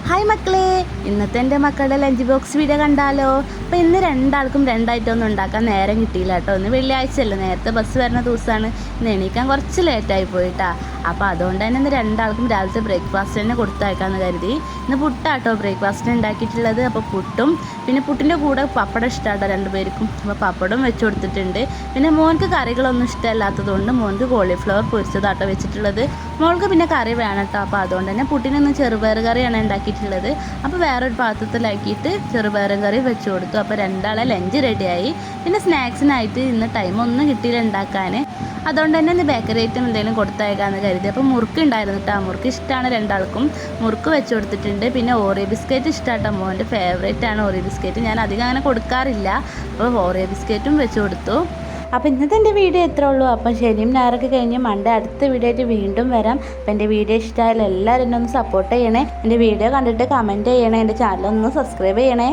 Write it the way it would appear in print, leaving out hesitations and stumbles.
Hi മക്കളെ, ഇന്നത്തെ എൻ്റെ മക്കളുടെ ലഞ്ച് ബോക്സ് വീഡിയോ കണ്ടാലോ. അപ്പോൾ ഇന്ന് രണ്ടാൾക്കും രണ്ടായിട്ടൊന്നും ഉണ്ടാക്കാൻ നേരം കിട്ടിയില്ല കേട്ടോ. ഇന്ന് വെള്ളിയാഴ്ചയല്ലേ, നേരത്തെ ബസ് വരുന്ന ദിവസമാണ്. ഇന്ന് എണീക്കാൻ കുറച്ച് ലേറ്റായി പോയിട്ടാ. അപ്പോൾ അതുകൊണ്ട് തന്നെ ഇന്ന് രണ്ടാൾക്കും രാവിലത്തെ ബ്രേക്ക്ഫാസ്റ്റ് തന്നെ കൊടുത്തയക്കാമെന്ന് കരുതി. ഇന്ന് പുട്ടാട്ടോ ബ്രേക്ക്ഫാസ്റ്റിന് ഉണ്ടാക്കിയിട്ടുള്ളത്. അപ്പോൾ പുട്ടും പിന്നെ പുട്ടിൻ്റെ കൂടെ പപ്പടം ഇഷ്ടമാട്ടോ രണ്ടുപേർക്കും. അപ്പോൾ പപ്പടം വെച്ച് കൊടുത്തിട്ടുണ്ട്. പിന്നെ മോൻക്ക് കറികളൊന്നും ഇഷ്ടമല്ലാത്തതുകൊണ്ട് മോൻക്ക് കോളിഫ്ലവർ പൊരിച്ചതാട്ടോ വെച്ചിട്ടുള്ളത്. മോൾക്ക് പിന്നെ കറി വേണം കേട്ടോ. അപ്പോൾ അതുകൊണ്ട് തന്നെ പുട്ടിനൊന്നും ചെറുപയർ കറിയാണ് ഉണ്ടാക്കിയിട്ടുള്ളത്. അപ്പോൾ വേറൊരു പാത്രത്തിലാക്കിയിട്ട് ചെറുപയർ കറി വെച്ച് കൊടുത്തു. അപ്പോൾ രണ്ടാളെ ലഞ്ച് റെഡിയായി. പിന്നെ സ്നാക്സിനായിട്ട് ഇന്ന് ടൈമൊന്നും കിട്ടിയില്ല ഉണ്ടാക്കാൻ. അതുകൊണ്ട് തന്നെ ഇന്ന് ബേക്കറി ഐറ്റം എന്തെങ്കിലും കൊടുത്തയക്കാമെന്ന് കരുതി. അപ്പോൾ മുറുക്ക് ഉണ്ടായിരുന്നു കേട്ടോ. മുറുക്ക് ഇഷ്ടമാണ് രണ്ടാൾക്കും. മുറുക്ക് വെച്ച് കൊടുത്തിട്ടുണ്ട്. പിന്നെ ഓറിയോ ബിസ്ക്കറ്റ് ഇഷ്ടമാട്ടോ. മോൻ്റെ ഫേവറേറ്റ് ആണ് ഓറിയോ ബിസ്ക്കറ്റ്. ഞാൻ അധികം അങ്ങനെ കൊടുക്കാറില്ല. അപ്പോൾ ഓറിയോ ബിസ്ക്കറ്റും വെച്ച് കൊടുത്തു. അപ്പോൾ ഇന്നത്തെ എൻ്റെ വീഡിയോ എത്ര ഉള്ളൂ. അപ്പം ശനിയും ഞായറൊക്കെ കഴിഞ്ഞ് മൺഡേ അടുത്ത വീഡിയോ ആയിട്ട് വീണ്ടും വരാം. അപ്പോൾ എൻ്റെ വീഡിയോ ഇഷ്ടമായാലും എല്ലാവരും എന്നെ ഒന്ന് സപ്പോർട്ട് ചെയ്യണേ. എൻ്റെ വീഡിയോ കണ്ടിട്ട് കമൻറ്റ് ചെയ്യണേ. എൻ്റെ ചാനൽ ഒന്ന് സബ്സ്ക്രൈബ് ചെയ്യണേ.